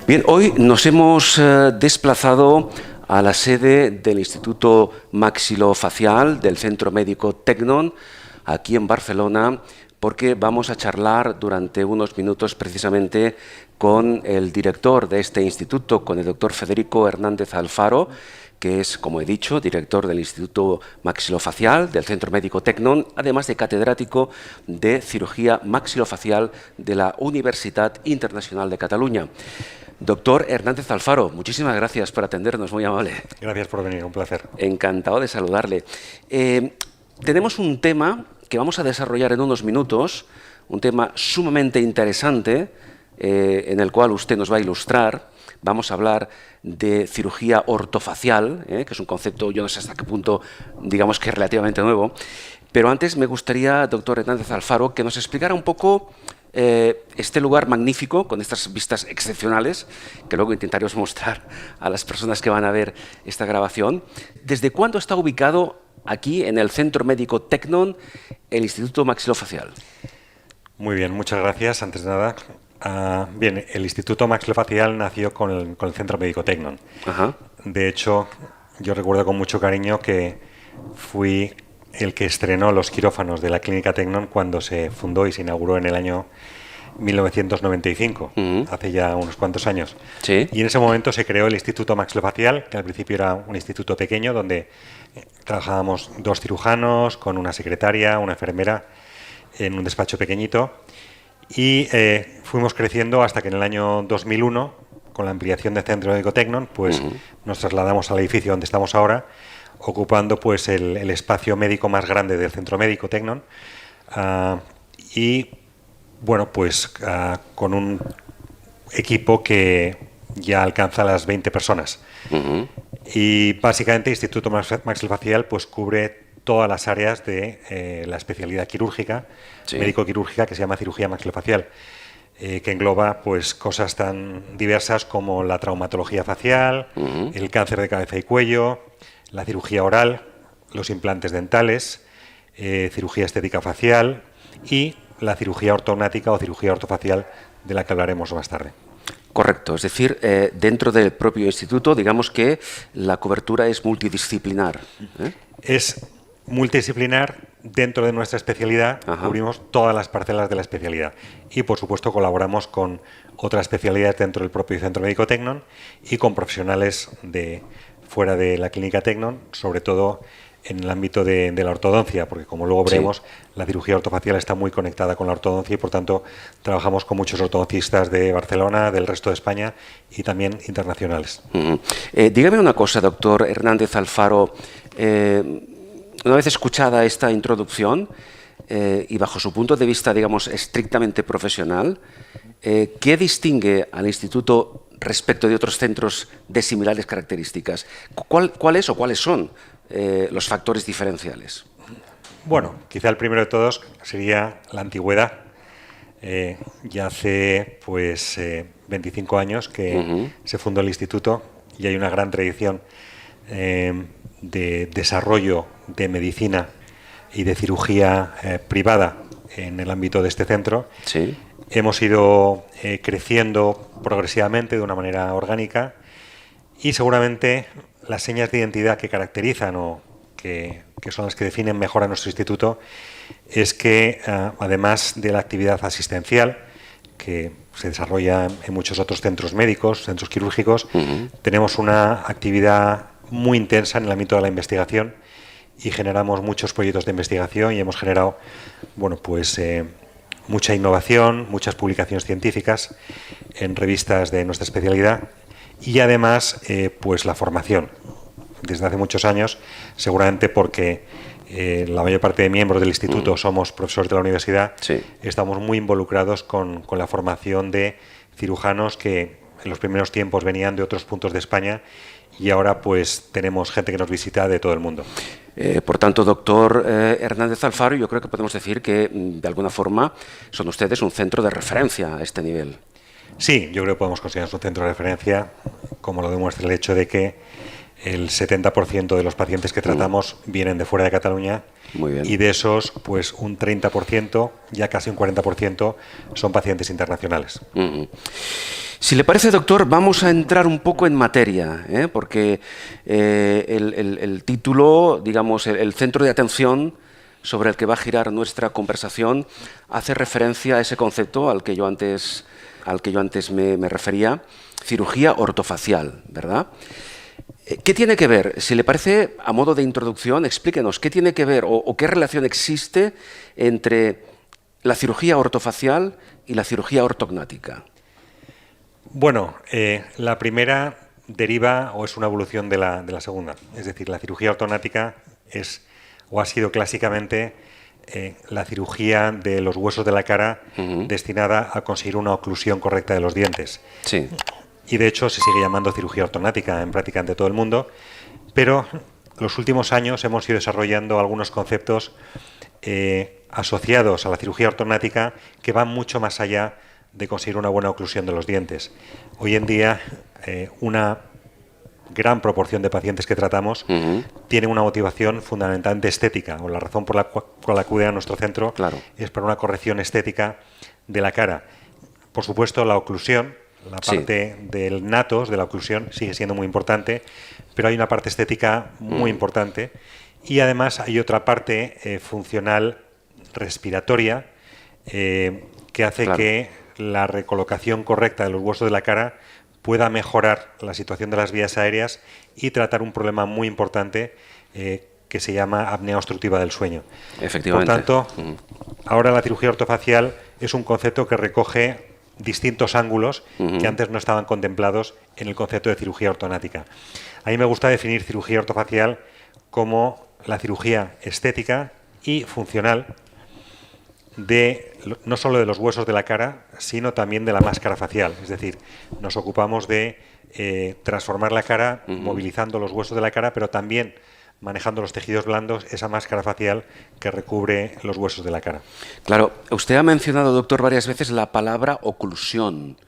Bien, hoy nos hemos desplazado a la sede del Instituto Maxilofacial del Centro Médico Tecnon, aquí en Barcelona, porque vamos a charlar durante unos minutos precisamente con el director de este instituto, con el doctor Federico Hernández Alfaro, que es, como he dicho, director del Instituto Maxilofacial del Centro Médico Tecnon, además de catedrático de Cirugía Maxilofacial de la Universitat Internacional de Cataluña. Doctor Hernández Alfaro, muchísimas gracias por atendernos, muy amable. Gracias por venir, un placer. Encantado de saludarle. Tenemos un tema que vamos a desarrollar en unos minutos, un tema sumamente interesante, en el cual usted nos va a ilustrar. Vamos a hablar de cirugía ortofacial, que es un concepto, yo no sé hasta qué punto, digamos que es relativamente nuevo. Pero antes me gustaría, doctor Hernández Alfaro, que nos explicara un poco este lugar magnífico, con estas vistas excepcionales, que luego intentaremos mostrar a las personas que van a ver esta grabación. ¿Desde cuándo está ubicado aquí, en el Centro Médico Tecnon, el Instituto Maxilofacial? Muy bien, muchas gracias. Antes de nada, bien, el Instituto Maxilofacial nació con el Centro Médico Tecnon. Ajá. De hecho, yo recuerdo con mucho cariño que fui el que estrenó los quirófanos de la Clínica Tecnon cuando se fundó y se inauguró en el año 1995, hace ya unos cuantos años. Sí. Y en ese momento se creó el Instituto Maxilofacial, que al principio era un instituto pequeño donde trabajábamos 2 cirujanos con una secretaria, una enfermera, en un despacho pequeñito. Y fuimos creciendo hasta que en el año 2001, con la ampliación del Centro Médico Tecnon, pues nos trasladamos al edificio donde estamos ahora, ocupando pues el espacio médico más grande del Centro Médico Tecnon, y bueno, pues con un equipo que ya alcanza las 20 personas. Y básicamente el Instituto Maxilofacial pues cubre todas las áreas de la especialidad quirúrgica, sí, médico-quirúrgica, que se llama cirugía maxilofacial, que engloba pues cosas tan diversas como la traumatología facial, el cáncer de cabeza y cuello, la cirugía oral, los implantes dentales, cirugía estética facial y la cirugía ortognática o cirugía ortofacial, de la que hablaremos más tarde. Correcto, es decir, dentro del propio instituto, digamos que la cobertura es multidisciplinar. Es multidisciplinar. Dentro de nuestra especialidad cubrimos todas las parcelas de la especialidad y, por supuesto, colaboramos con otras especialidades dentro del propio Centro Médico Tecnon y con profesionales de fuera de la Clínica Tecnon, sobre todo en el ámbito de la ortodoncia, porque como luego veremos, la cirugía ortofacial está muy conectada con la ortodoncia y, por tanto, trabajamos con muchos ortodoncistas de Barcelona, del resto de España y también internacionales. Dígame una cosa, doctor Hernández Alfaro. Una vez escuchada esta introducción y bajo su punto de vista, digamos, estrictamente profesional, ¿qué distingue al instituto respecto de otros centros de similares características? ¿Cuáles son los factores diferenciales? Bueno, quizá el primero de todos sería la antigüedad. Ya hace pues 25 años que se fundó el instituto y hay una gran tradición de desarrollo de medicina y de cirugía privada en el ámbito de este centro. Sí. Hemos ido creciendo progresivamente de una manera orgánica y seguramente las señas de identidad que caracterizan o que son las que definen mejor a nuestro instituto es que además de la actividad asistencial que se desarrolla en muchos otros centros médicos, centros quirúrgicos, tenemos una actividad muy intensa en el ámbito de la investigación y generamos muchos proyectos de investigación y hemos generado, bueno, pues mucha innovación, muchas publicaciones científicas en revistas de nuestra especialidad y además pues la formación desde hace muchos años, seguramente porque la mayor parte de miembros del instituto somos profesores de la universidad. Sí. Estamos muy involucrados con la formación de cirujanos que en los primeros tiempos venían de otros puntos de España y ahora pues tenemos gente que nos visita de todo el mundo. Por tanto, doctor Hernández Alfaro, yo creo que podemos decir que de alguna forma son ustedes un centro de referencia a este nivel. Sí, yo creo que podemos considerarnos un centro de referencia, como lo demuestra el hecho de que el 70% de los pacientes que tratamos vienen de fuera de Cataluña. Muy bien. Y de esos, pues un 30%, ya casi un 40%, son pacientes internacionales. Si le parece, doctor, vamos a entrar un poco en materia, porque el título, digamos, el centro de atención sobre el que va a girar nuestra conversación hace referencia a ese concepto al que yo antes me refería, cirugía ortofacial, ¿verdad? ¿Qué tiene que ver? Si le parece, a modo de introducción, explíquenos, ¿qué tiene que ver o qué relación existe entre la cirugía ortofacial y la cirugía ortognática? Bueno, la primera deriva o es una evolución de la segunda. Es decir, la cirugía ortognática es o ha sido clásicamente la cirugía de los huesos de la cara destinada a conseguir una oclusión correcta de los dientes. Sí. Y de hecho se sigue llamando cirugía ortognática en prácticamente todo el mundo, pero los últimos años hemos ido desarrollando algunos conceptos asociados a la cirugía ortognática que van mucho más allá de conseguir una buena oclusión de los dientes. Hoy en día una gran proporción de pacientes que tratamos tienen una motivación fundamentalmente estética, o la razón por la cual acuden a nuestro centro es para una corrección estética de la cara. Por supuesto, la oclusión, la parte del natos de la oclusión sigue siendo muy importante, pero hay una parte estética muy importante y además hay otra parte funcional respiratoria que hace que la recolocación correcta de los huesos de la cara pueda mejorar la situación de las vías aéreas y tratar un problema muy importante que se llama apnea obstructiva del sueño. Efectivamente. Por tanto, ahora la cirugía ortofacial es un concepto que recoge distintos ángulos que antes no estaban contemplados en el concepto de cirugía ortognática. A mí me gusta definir cirugía ortofacial como la cirugía estética y funcional no solo de los huesos de la cara, sino también de la máscara facial. Es decir, nos ocupamos de transformar la cara, movilizando los huesos de la cara, pero también manejando los tejidos blandos, esa máscara facial que recubre los huesos de la cara. Claro, usted ha mencionado, doctor, varias veces la palabra oclusión.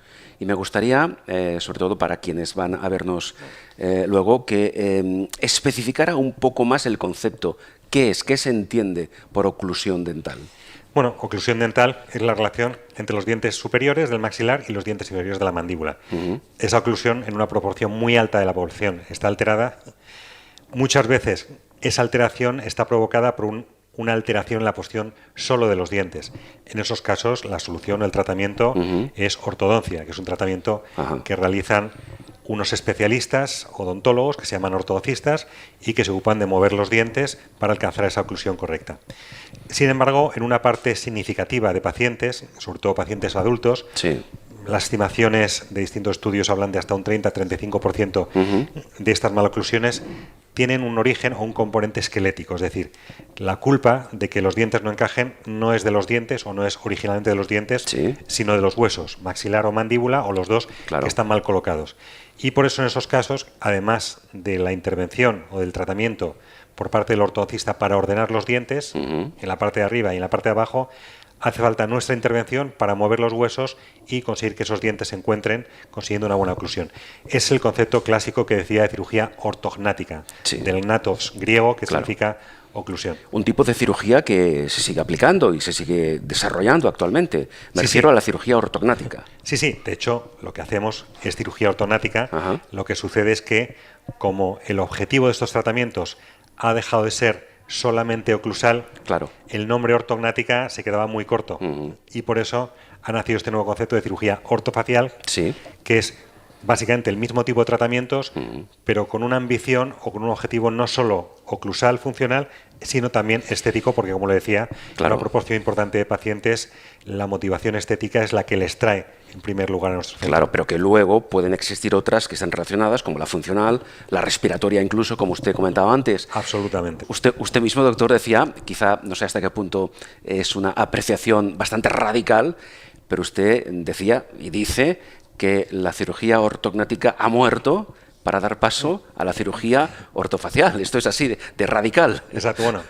Y me gustaría, sobre todo para quienes van a vernos luego, que especificara un poco más el concepto. ¿Qué es? ¿Qué se entiende por oclusión dental? Bueno, oclusión dental es la relación entre los dientes superiores del maxilar y los dientes inferiores de la mandíbula. Esa oclusión, en una proporción muy alta de la población, está alterada. Muchas veces esa alteración está provocada por una alteración en la posición solo de los dientes. En esos casos, la solución o el tratamiento es ortodoncia, que es un tratamiento que realizan unos especialistas odontólogos que se llaman ortodoncistas y que se ocupan de mover los dientes para alcanzar esa oclusión correcta. Sin embargo, en una parte significativa de pacientes, sobre todo pacientes adultos, las estimaciones de distintos estudios hablan de hasta un 30-35% de estas maloclusiones tienen un origen o un componente esquelético, es decir, la culpa de que los dientes no encajen no es de los dientes o no es originalmente de los dientes, sino de los huesos, maxilar o mandíbula, o los dos que están mal colocados. Y por eso en esos casos, además de la intervención o del tratamiento por parte del ortodoncista para ordenar los dientes, en la parte de arriba y en la parte de abajo, hace falta nuestra intervención para mover los huesos y conseguir que esos dientes se encuentren consiguiendo una buena oclusión. Es el concepto clásico que decía de cirugía ortognática, del natos griego, que significa oclusión. Un tipo de cirugía que se sigue aplicando y se sigue desarrollando actualmente. Me refiero a la cirugía ortognática. Sí. De hecho, lo que hacemos es cirugía ortognática. Lo que sucede es que, como el objetivo de estos tratamientos ha dejado de ser solamente oclusal, el nombre ortognática se quedaba muy corto. Y por eso ha nacido este nuevo concepto de cirugía ortofacial, que es básicamente el mismo tipo de tratamientos, pero con una ambición o con un objetivo no solo oclusal, funcional, sino también estético, porque, como le decía, una proporción importante de pacientes, la motivación estética es la que les trae en primer lugar a nuestro centro. Claro, pero que luego pueden existir otras que están relacionadas, como la funcional, la respiratoria incluso, como usted comentaba antes. Absolutamente. Usted mismo, doctor, decía, quizá no sé hasta qué punto es una apreciación bastante radical, pero usted decía y dice que la cirugía ortognática ha muerto para dar paso a la cirugía ortofacial. Esto es así, de radical. Exacto. Bueno,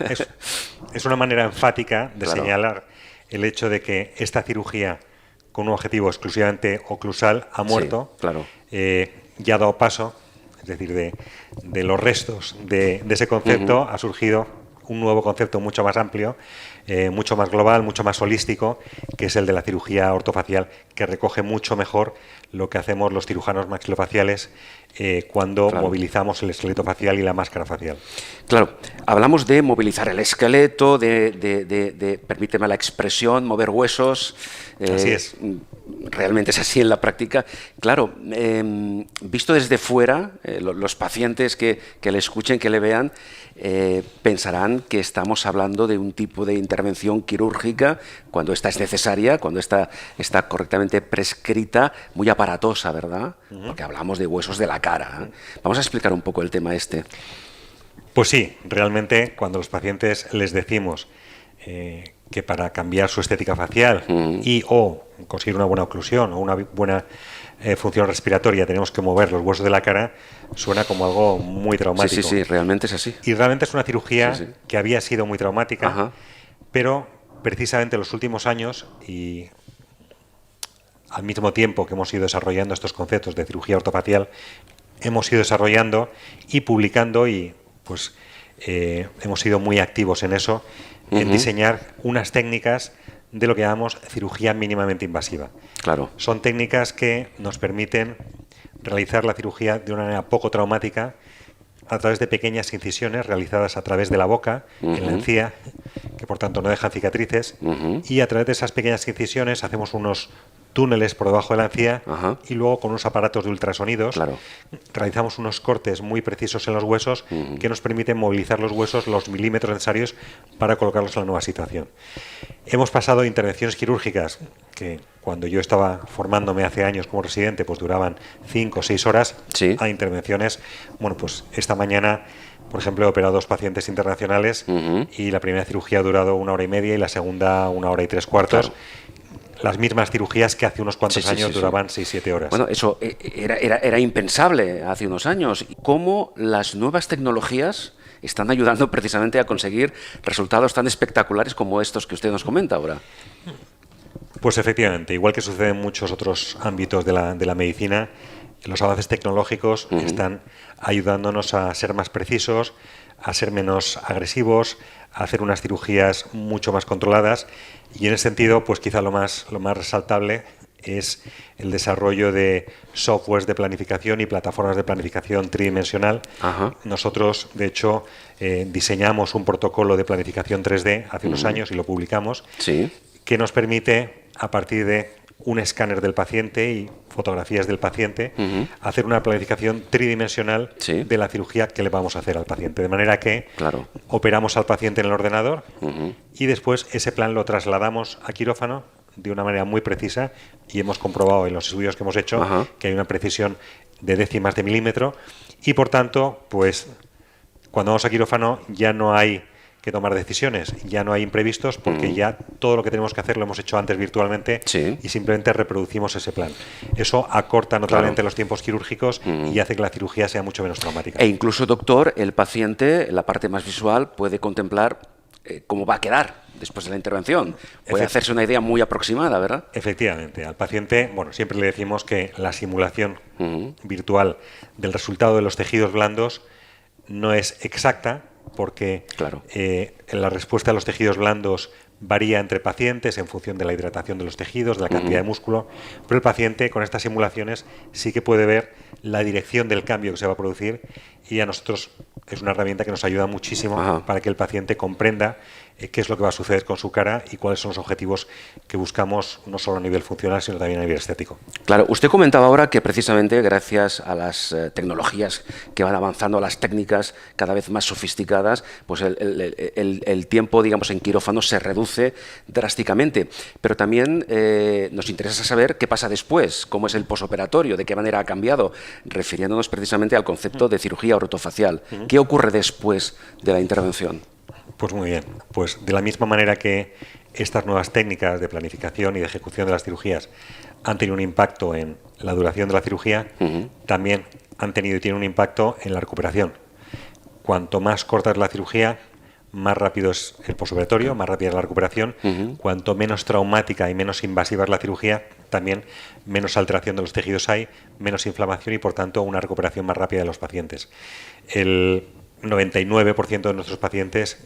es una manera enfática de señalar el hecho de que esta cirugía, con un objetivo exclusivamente oclusal, ha muerto. Ya ha dado paso, es decir, de los restos de ese concepto ha surgido un nuevo concepto mucho más amplio, mucho más global, mucho más holístico, que es el de la cirugía ortofacial, que recoge mucho mejor lo que hacemos los cirujanos maxilofaciales cuando Claro. movilizamos el esqueleto facial y la máscara facial. Claro, hablamos de movilizar el esqueleto, permíteme la expresión, mover huesos. Así es. Realmente es así en la práctica. Claro, visto desde fuera, los pacientes que le escuchen, que le vean, pensarán que estamos hablando de un tipo de intervención quirúrgica cuando esta es necesaria, cuando está correctamente prescrita, muy aparatosa, ¿verdad? Porque hablamos de huesos de la cara, ¿eh? Vamos a explicar un poco el tema este. Pues sí, realmente cuando los pacientes les decimos que para cambiar su estética facial y o conseguir una buena oclusión o una buena función respiratoria tenemos que mover los huesos de la cara, suena como algo muy traumático. Sí, realmente es así. Y realmente es una cirugía Sí. que había sido muy traumática, Ajá. pero precisamente en los últimos años y al mismo tiempo que hemos ido desarrollando estos conceptos de cirugía ortofacial, hemos ido desarrollando y publicando y pues hemos sido muy activos en eso, en diseñar unas técnicas de lo que llamamos cirugía mínimamente invasiva. Claro. Son técnicas que nos permiten realizar la cirugía de una manera poco traumática a través de pequeñas incisiones realizadas a través de la boca, en la encía, que por tanto no dejan cicatrices, y a través de esas pequeñas incisiones hacemos unos túneles por debajo de la encía y luego con unos aparatos de ultrasonidos realizamos unos cortes muy precisos en los huesos que nos permiten movilizar los huesos los milímetros necesarios para colocarlos en la nueva situación. Hemos pasado de intervenciones quirúrgicas que cuando yo estaba formándome hace años como residente pues duraban 5 o 6 horas a intervenciones, bueno, pues esta mañana por ejemplo he operado 2 pacientes internacionales y la primera cirugía ha durado 1 hora y media y la segunda 1 hora y 3/4. Las mismas cirugías que hace unos cuantos años duraban 6-7 horas. Bueno, eso era impensable hace unos años. ¿Cómo las nuevas tecnologías están ayudando precisamente a conseguir resultados tan espectaculares como estos que usted nos comenta ahora? Pues efectivamente, igual que sucede en muchos otros ámbitos de la medicina, los avances tecnológicos están ayudándonos a ser más precisos, a ser menos agresivos, a hacer unas cirugías mucho más controladas. Y en ese sentido, pues quizá lo más resaltable es el desarrollo de softwares de planificación y plataformas de planificación tridimensional. Nosotros, de hecho, diseñamos un protocolo de planificación 3D hace unos años y lo publicamos, que nos permite, a partir de un escáner del paciente y fotografías del paciente, hacer una planificación tridimensional de la cirugía que le vamos a hacer al paciente. De manera que operamos al paciente en el ordenador y después ese plan lo trasladamos a quirófano de una manera muy precisa y hemos comprobado en los estudios que hemos hecho que hay una precisión de décimas de milímetro y por tanto, pues cuando vamos a quirófano ya no hay que tomar decisiones, ya no hay imprevistos porque ya todo lo que tenemos que hacer lo hemos hecho antes virtualmente y simplemente reproducimos ese plan. Eso acorta notablemente los tiempos quirúrgicos y hace que la cirugía sea mucho menos traumática. E incluso, doctor, el paciente, en la parte más visual, puede contemplar cómo va a quedar después de la intervención. Puede hacerse una idea muy aproximada, ¿verdad? Efectivamente. Al paciente, bueno, siempre le decimos que la simulación virtual del resultado de los tejidos blandos no es exacta, porque la respuesta a los tejidos blandos varía entre pacientes en función de la hidratación de los tejidos, de la cantidad de músculo, pero el paciente con estas simulaciones sí que puede ver la dirección del cambio que se va a producir y a nosotros es una herramienta que nos ayuda muchísimo para que el paciente comprenda qué es lo que va a suceder con su cara y cuáles son los objetivos que buscamos no solo a nivel funcional sino también a nivel estético. Claro, usted comentaba ahora que precisamente gracias a las tecnologías que van avanzando, a las técnicas cada vez más sofisticadas, pues el tiempo, digamos, en quirófano se reduce drásticamente. Pero también nos interesa saber qué pasa después, cómo es el posoperatorio, de qué manera ha cambiado, refiriéndonos precisamente al concepto de cirugía ortofacial. ¿Qué ocurre después de la intervención? Pues muy bien, pues de la misma manera que estas nuevas técnicas de planificación y de ejecución de las cirugías han tenido un impacto en la duración de la cirugía, también han tenido y tienen un impacto en la recuperación. Cuanto más corta es la cirugía, más rápido es el posoperatorio, más rápida es la recuperación. Cuanto menos traumática y menos invasiva es la cirugía, también menos alteración de los tejidos hay, menos inflamación y por tanto una recuperación más rápida de los pacientes. El 99% de nuestros pacientes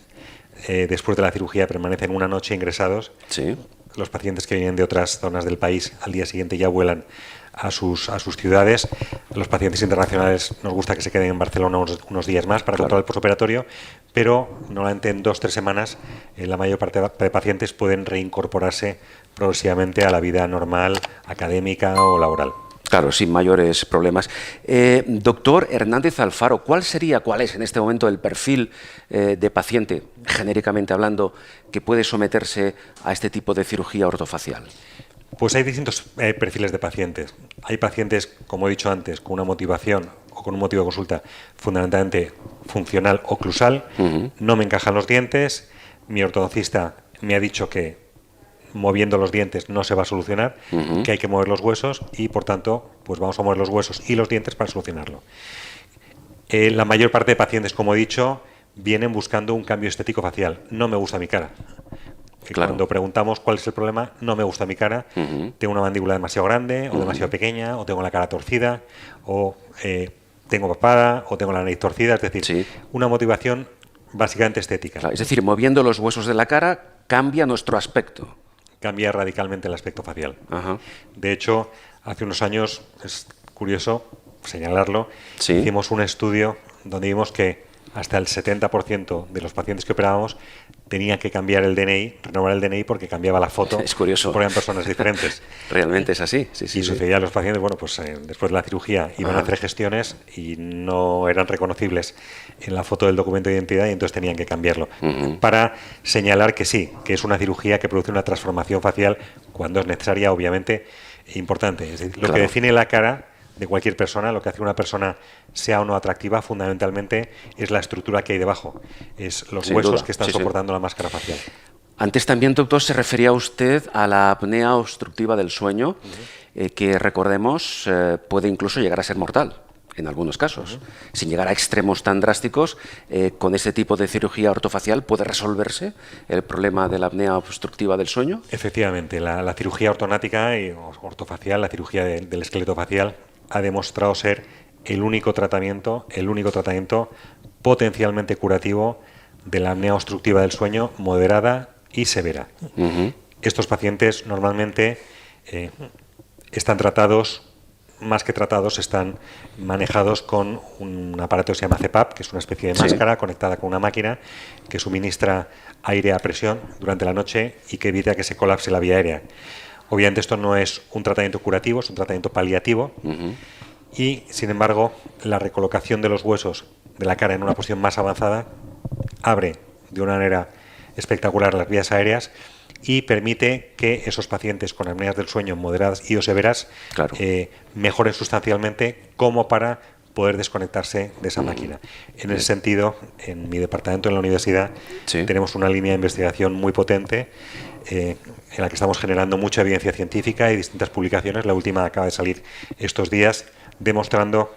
después de la cirugía permanecen una noche ingresados. Los pacientes que vienen de otras zonas del país al día siguiente ya vuelan a sus ciudades. Los pacientes internacionales nos gusta que se queden en Barcelona unos días más para controlar el postoperatorio, pero normalmente en 2 o 3 semanas la mayor parte de pacientes pueden reincorporarse progresivamente a la vida normal, académica o laboral. Claro, sin mayores problemas. Doctor Hernández Alfaro, ¿cuál es en este momento el perfil de paciente, genéricamente hablando, que puede someterse a este tipo de cirugía ortofacial? Pues hay distintos perfiles de pacientes. Hay pacientes, como he dicho antes, con una motivación o con un motivo de consulta fundamentalmente funcional o oclusal. No me encajan los dientes, mi ortodoncista me ha dicho que moviendo los dientes no se va a solucionar, que hay que mover los huesos y, por tanto, pues vamos a mover los huesos y los dientes para solucionarlo. La mayor parte de pacientes, como he dicho, vienen buscando un cambio estético facial. No me gusta mi cara. Claro. Cuando preguntamos cuál es el problema, no me gusta mi cara, tengo una mandíbula demasiado grande o demasiado pequeña, o tengo la cara torcida, o tengo papada, o tengo la nariz torcida, es decir, sí, una motivación básicamente estética. Claro, es decir, moviendo los huesos de la cara cambia nuestro aspecto. Cambia radicalmente el aspecto facial. Ajá. De hecho, hace unos años, es curioso señalarlo, sí, hicimos un estudio donde vimos que hasta el 70% de los pacientes que operábamos tenían que cambiar el DNI, renovar el DNI porque cambiaba la foto. Es curioso. Porque eran personas diferentes. Realmente es así. Sí, sí, y sucedía a los pacientes, bueno, pues después de la cirugía iban a hacer gestiones y no eran reconocibles en la foto del documento de identidad y entonces tenían que cambiarlo. Para señalar que sí, que es una cirugía que produce una transformación facial cuando es necesaria, obviamente, importante. Es decir, lo que define la cara de cualquier persona, lo que hace que una persona sea o no atractiva, fundamentalmente es la estructura que hay debajo, es los huesos que están soportando la máscara facial. Antes también, doctor, se refería usted a la apnea obstructiva del sueño, que recordemos puede incluso llegar a ser mortal en algunos casos. Sin llegar a extremos tan drásticos, con este tipo de cirugía ortofacial puede resolverse el problema de la apnea obstructiva del sueño. Efectivamente, la cirugía ortonática y ortofacial, la cirugía del esqueleto facial, ha demostrado ser el único tratamiento potencialmente curativo de la apnea obstructiva del sueño moderada y severa. Estos pacientes normalmente están tratados, más que tratados, están manejados con un aparato que se llama CPAP, que es una especie de máscara conectada con una máquina que suministra aire a presión durante la noche y que evita que se colapse la vía aérea. Obviamente esto no es un tratamiento curativo, es un tratamiento paliativo y, sin embargo, la recolocación de los huesos de la cara en una posición más avanzada abre de una manera espectacular las vías aéreas y permite que esos pacientes con apneas del sueño moderadas y o severas mejoren sustancialmente como para poder desconectarse de esa máquina. En ese sentido, en mi departamento en la universidad tenemos una línea de investigación muy potente en la que estamos generando mucha evidencia científica y distintas publicaciones. La última acaba de salir estos días demostrando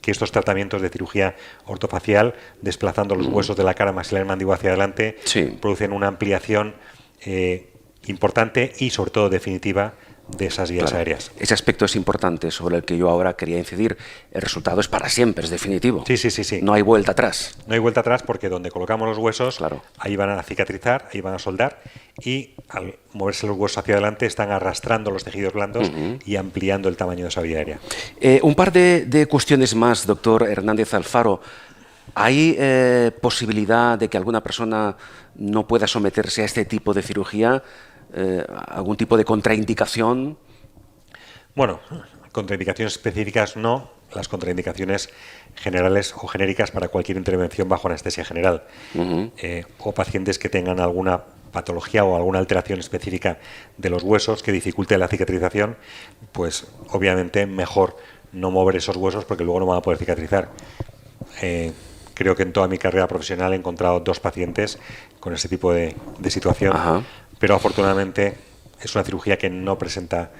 que estos tratamientos de cirugía ortofacial, desplazando los huesos de la cara maxilar y mandíbula hacia adelante, producen una ampliación importante y sobre todo definitiva de esas vías aéreas. Ese aspecto es importante sobre el que yo ahora quería incidir. El resultado es para siempre, es definitivo. Sí. No hay vuelta atrás. No hay vuelta atrás porque donde colocamos los huesos, ahí van a cicatrizar, ahí van a soldar y al moverse los huesos hacia adelante están arrastrando los tejidos blandos y ampliando el tamaño de esa vía aérea. Un par de cuestiones más, doctor Hernández Alfaro. ¿Hay posibilidad de que alguna persona no pueda someterse a este tipo de cirugía? ¿Algún tipo de contraindicación? Bueno, contraindicaciones específicas no. Las contraindicaciones generales o genéricas para cualquier intervención bajo anestesia general o pacientes que tengan alguna patología o alguna alteración específica de los huesos que dificulte la cicatrización, pues obviamente mejor no mover esos huesos porque luego no van a poder cicatrizar. Creo que en toda mi carrera profesional he encontrado 2 pacientes con ese tipo de situación, pero afortunadamente es una cirugía que no presenta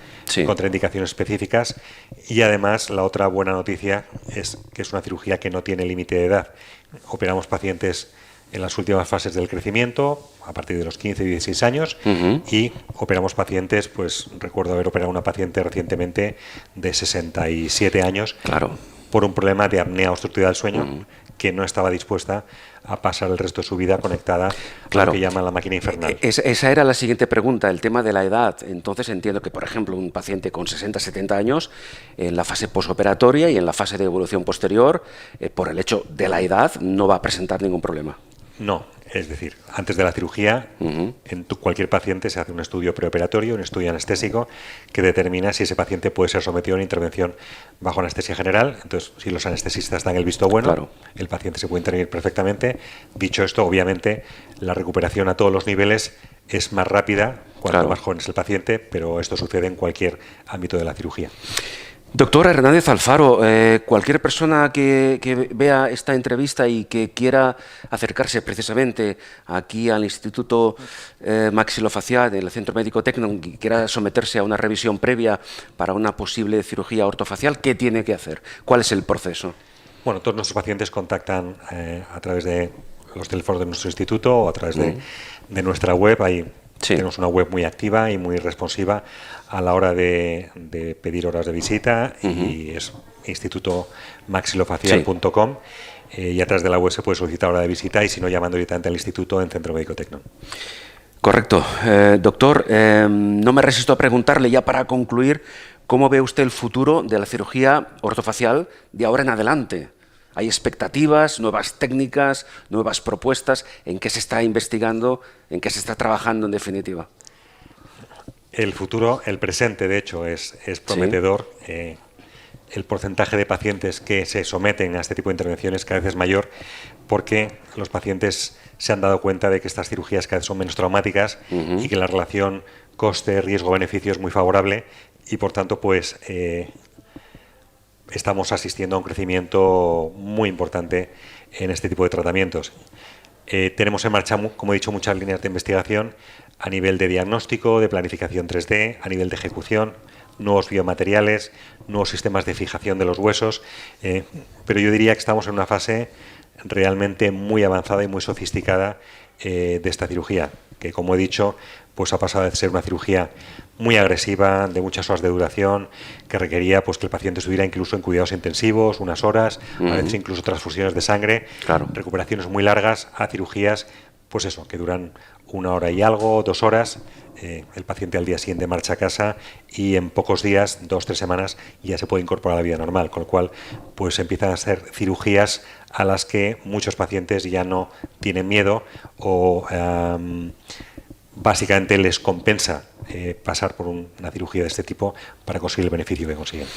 contraindicaciones específicas y además la otra buena noticia es que es una cirugía que no tiene límite de edad. Operamos pacientes en las últimas fases del crecimiento, a partir de los 15 y 16 años, y operamos pacientes, pues recuerdo haber operado una paciente recientemente de 67 años, por un problema de apnea obstructiva del sueño, que no estaba dispuesta a pasar el resto de su vida conectada a lo que llaman la máquina infernal. Esa era la siguiente pregunta, el tema de la edad. Entonces entiendo que, por ejemplo, un paciente con 60, 70 años, en la fase posoperatoria y en la fase de evolución posterior, por el hecho de la edad, no va a presentar ningún problema. No, es decir, antes de la cirugía, en cualquier paciente se hace un estudio preoperatorio, un estudio anestésico, que determina si ese paciente puede ser sometido a una intervención bajo anestesia general. Entonces, si los anestesistas dan el visto bueno, claro, el paciente se puede intervenir perfectamente. Dicho esto, obviamente, la recuperación a todos los niveles es más rápida cuanto más joven es el paciente, pero esto sucede en cualquier ámbito de la cirugía. Doctor Hernández Alfaro, cualquier persona que vea esta entrevista y que quiera acercarse precisamente aquí al Instituto Maxilofacial del Centro Médico Tecnon y quiera someterse a una revisión previa para una posible cirugía ortofacial, ¿qué tiene que hacer? ¿Cuál es el proceso? Bueno, todos nuestros pacientes contactan a través de los teléfonos de nuestro instituto o a través de nuestra web. Tenemos una web muy activa y muy responsiva a la hora de pedir horas de visita y es institutomaxilofacial.com y a través de la web se puede solicitar hora de visita y si no, llamando directamente al instituto en Centro Médico Tecnon. Correcto. Doctor, no me resisto a preguntarle ya para concluir, ¿cómo ve usted el futuro de la cirugía ortofacial de ahora en adelante? ¿Hay expectativas, nuevas técnicas, nuevas propuestas? ¿En qué se está investigando? ¿En qué se está trabajando en definitiva? El futuro, el presente, de hecho, es prometedor. ¿Sí? El porcentaje de pacientes que se someten a este tipo de intervenciones cada vez es mayor porque los pacientes se han dado cuenta de que estas cirugías cada vez son menos traumáticas y que la relación coste-riesgo-beneficio es muy favorable y, por tanto, pues estamos asistiendo a un crecimiento muy importante en este tipo de tratamientos. Tenemos en marcha, como he dicho, muchas líneas de investigación a nivel de diagnóstico, de planificación 3D, a nivel de ejecución, nuevos biomateriales, nuevos sistemas de fijación de los huesos, pero yo diría que estamos en una fase realmente muy avanzada y muy sofisticada de esta cirugía, que como he dicho, pues ha pasado de ser una cirugía muy agresiva, de muchas horas de duración, que requería pues que el paciente estuviera incluso en cuidados intensivos, unas horas, a veces incluso transfusiones de sangre, recuperaciones muy largas, a cirugías, pues eso, que duran 1 hora y algo, 2 horas, el paciente al día siguiente marcha a casa y en pocos días, 2 o 3 semanas, ya se puede incorporar a la vida normal, con lo cual pues empiezan a ser cirugías a las que muchos pacientes ya no tienen miedo o básicamente les compensa pasar por una cirugía de este tipo para conseguir el beneficio que consiguen.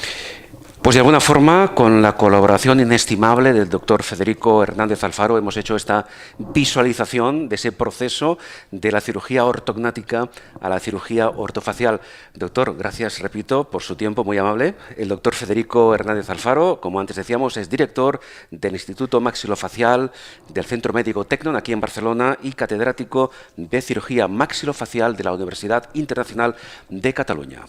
Pues de alguna forma, con la colaboración inestimable del doctor Federico Hernández Alfaro, hemos hecho esta visualización de ese proceso de la cirugía ortognática a la cirugía ortofacial. Doctor, gracias, repito, por su tiempo muy amable. El doctor Federico Hernández Alfaro, como antes decíamos, es director del Instituto Maxilofacial del Centro Médico Tecnon, aquí en Barcelona, y catedrático de cirugía maxilofacial de la Universidad Internacional de Cataluña.